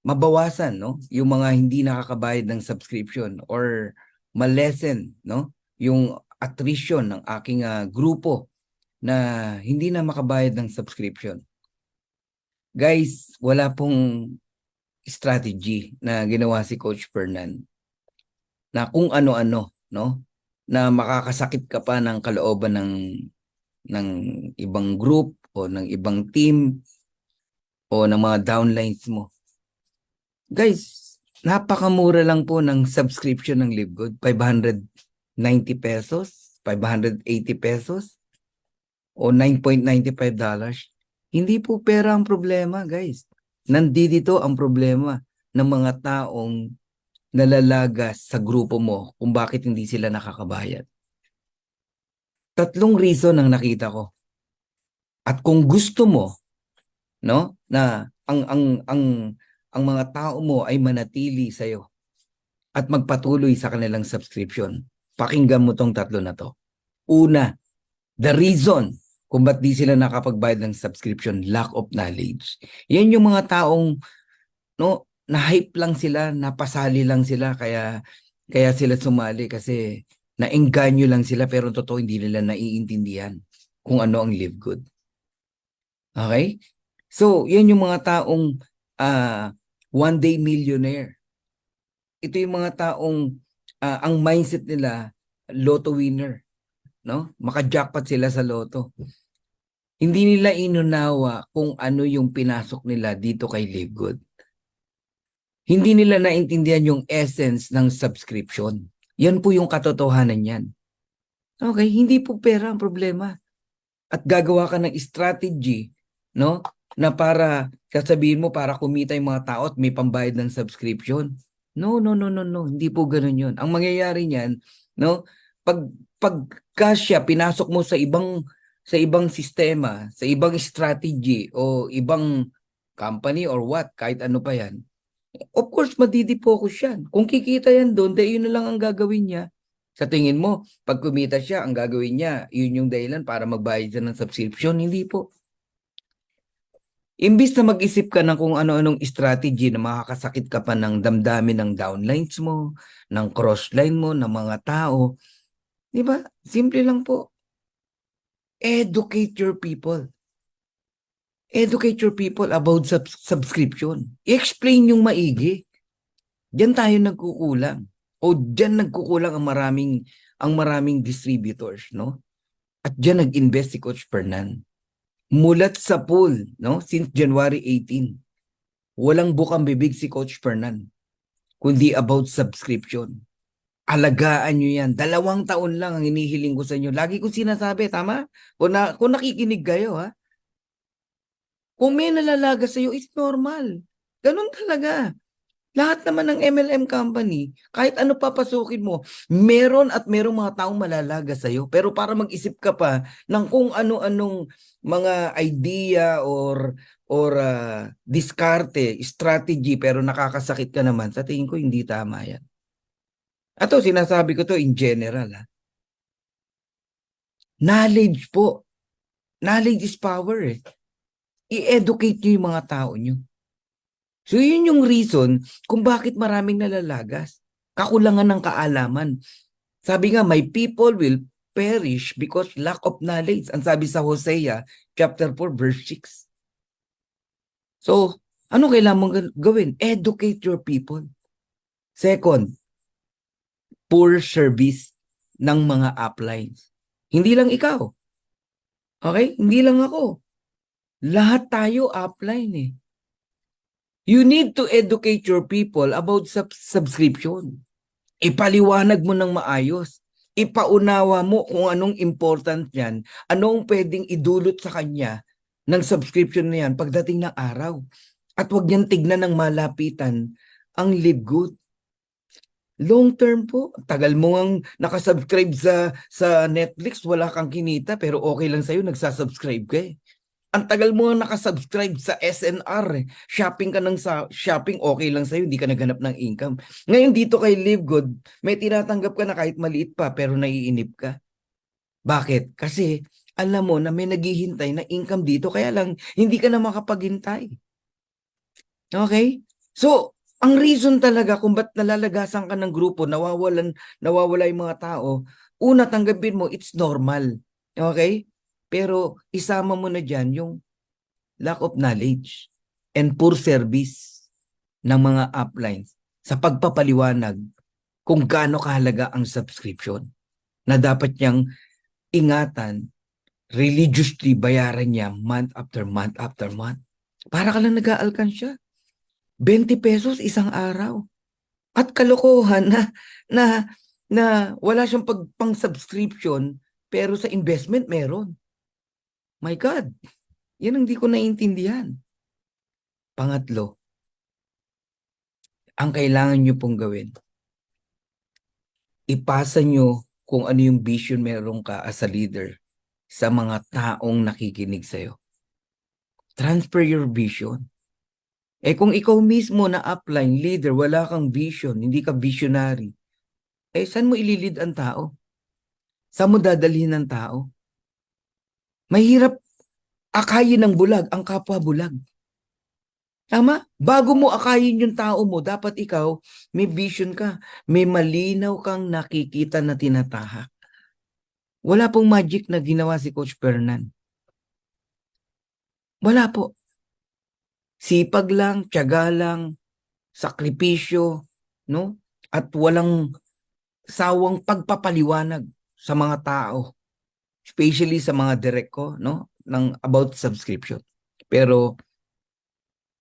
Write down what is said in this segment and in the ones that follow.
mabawasan, no? Yung mga hindi nakakabayad ng subscription or malesen, no? Yung attrition ng aking grupo na hindi na makabayad ng subscription. Guys, wala pong strategy na ginawa si Coach Fernan na kung ano-ano, no? Na makakasakit ka pa ng kalooban ng ibang group o ng ibang team o ng mga downlines mo. Guys, napakamura lang po ng subscription ng LiveGood. 590 pesos, 580 pesos, o $9.95. Hindi po pera ang problema, guys. Nandito ang problema ng mga taong nalalagas sa grupo mo kung bakit hindi sila nakakabayad. Tatlong reason ang nakita ko. At kung gusto mo, no, na ang mga tao mo ay manatili sa iyo at magpatuloy sa kanilang subscription, pakinggan mo tong tatlo na to. Una, the reason kung ba't di sila nakapagbayad ng subscription, lack of knowledge. Yan yung mga taong, no, na-hype lang sila, napasali lang sila, kaya sila sumali kasi naengganyo lang sila pero totoo hindi nila naiintindihan kung ano ang live good. Okay? So, yan yung mga taong one day millionaire. Ito yung mga taong ang mindset nila lotto winner, no? Maka-jackpot sila sa lotto. Hindi nila inunawa kung ano yung pinasok nila dito kay Live Good. Hindi nila naintindihan yung essence ng subscription. Yan po yung katotohanan yan. Okay, hindi po pera ang problema. At gagawa ka ng strategy, no? Na para sasabihin mo para kumita yung mga tao at may pambayad ng subscription. No, no, no, no, no. Hindi po ganoon yun. Ang mangyayari niyan, no? Pagka siya pinasok mo sa ibang sistema, sa ibang strategy o ibang company or what, kahit ano pa yan, of course, madidi-focus yan. Kung kikita yan doon, dahil yun na lang ang gagawin niya. Sa tingin mo, pag kumita siya, ang gagawin niya, yun yung dahilan para magbayad siya ng subscription. Hindi po. Imbis na mag-isip ka ng kung ano-anong strategy na makakasakit ka pa ng damdamin ng downlines mo, ng crossline mo, ng mga tao. Di ba? Simple lang po. Educate your people. Educate your people about subscription. I-explain yung maigi. Diyan tayo nagkukulang. O diyan nagkukulang ang maraming distributors, no? At diyan nag-invest si Coach Fernan. Mulat sa pool, no? Since January 18. Walang bukang bibig si Coach Fernan kundi about subscription. Alagaan nyo yan. 2 taon lang ang hinihiling ko sa inyo. Lagi ko sinasabi, tama? Kung nakikinig kayo, ha? Kung may nalalaga sa iyo, it's normal. Ganun talaga. Lahat naman ng MLM company, kahit ano papasukin mo, meron at merong mga taong malalaga sa'yo. Pero para mag-isip ka pa ng kung ano-anong mga idea or diskarte, strategy, pero nakakasakit ka naman, sa tingin ko hindi tama yan. Ato, sinasabi ko to in general. Ha? Knowledge po. Knowledge is power. I-educate nyo yung mga tao nyo. So yun yung reason kung bakit maraming nalalagas. Kakulangan ng kaalaman. Sabi nga, my people will perish because lack of knowledge. Ang sabi sa Hosea chapter 4 verse 6. So, ano kailangan mong gawin? Educate your people. Second, poor service ng mga uplines. Hindi lang ikaw. Okay? Hindi lang ako. Lahat tayo upline eh. You need to educate your people about subscription. Ipaliwanag mo ng maayos. Ipaunawa mo kung anong important yan, anong pwedeng idulot sa kanya ng subscription na yan pagdating ng araw. At huwag niyang tignan ng malapitan ang Live Good. Long term po, tagal mo ang nakasubscribe sa Netflix, wala kang kinita pero okay lang sa'yo, nagsasubscribe ka eh. Ang tagal mo nga nakasubscribe sa SNR. Shopping ka ng shopping, okay lang sa'yo, hindi ka naghanap ng income. Ngayon dito kay Live Good, may tinatanggap ka na kahit maliit pa, pero naiinip ka. Bakit? Kasi alam mo na may naghihintay na income dito, kaya lang hindi ka na makapaghintay. Okay? So, ang reason talaga kung ba't nalalagasan ka ng grupo, nawawala yung mga tao, una tanggapin mo, it's normal. Okay? Pero isama mo na dyan yung lack of knowledge and poor service ng mga uplines sa pagpapaliwanag kung gaano kahalaga ang subscription na dapat niyang ingatan, religiously bayaran niya month after month after month. Para ka lang nag-aalkansya. 20 pesos isang araw. At kalokohan na na wala siyang pang-subscription pero sa investment meron. My God, yan ang hindi ko naiintindihan. Pangatlo, ang kailangan nyo pong gawin, ipasa nyo kung ano yung vision meron ka as a leader sa mga taong nakikinig sa'yo. Transfer your vision. Kung ikaw mismo na upline leader, wala kang vision, hindi ka visionary, saan mo ililid ang tao? Saan mo dadalhin ng tao? Mahirap akayin ng bulag ang kapwa bulag. Tama? Bago mo akayin yung tao mo, dapat ikaw may vision ka. May malinaw kang nakikita na tinatahak. Wala pong magic na ginawa si Coach Fernan. Wala po. Sipag lang, tiyaga lang, sakripisyo, no? At walang sawang pagpapaliwanag sa mga tao, especially sa mga direct ko, no? About subscription. Pero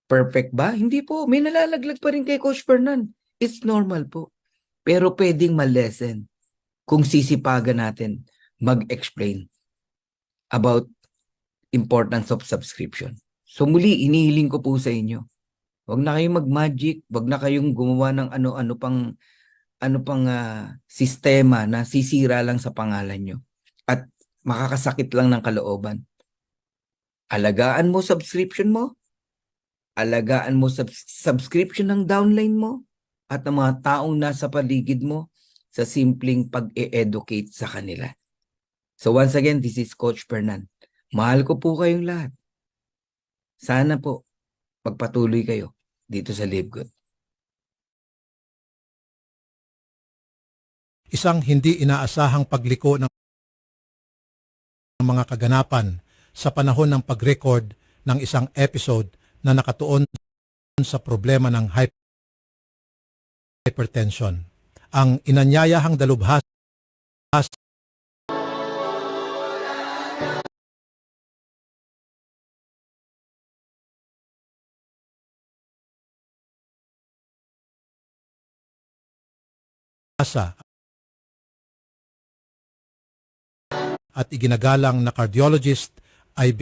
perfect ba? Hindi po. May nalalaglag pa rin kay Coach Fernan. It's normal po. Pero pwedeng ma-lessen kung sisipagan natin mag-explain about importance of subscription. So muli, inihiling ko po sa inyo. Huwag na kayong mag-magic, huwag na kayong gumawa ng ano pang sistema na sisira lang sa pangalan nyo at makakasakit lang ng kalooban. Alagaan mo subscription mo, alagaan mo subscription ng downline mo at ng mga taong nasa paligid mo sa simpleng pag-e-educate sa kanila. So once again, this is Coach Fernan. Mahal ko po kayong lahat. Sana po magpatuloy kayo dito sa Live Good. Isang hindi inaasahang pagliko ng mga kaganapan sa panahon ng pag-record ng isang episode na nakatuon sa problema ng hypertension. Ang inanyayahang dalubhasa at iginagalang na cardiologist ay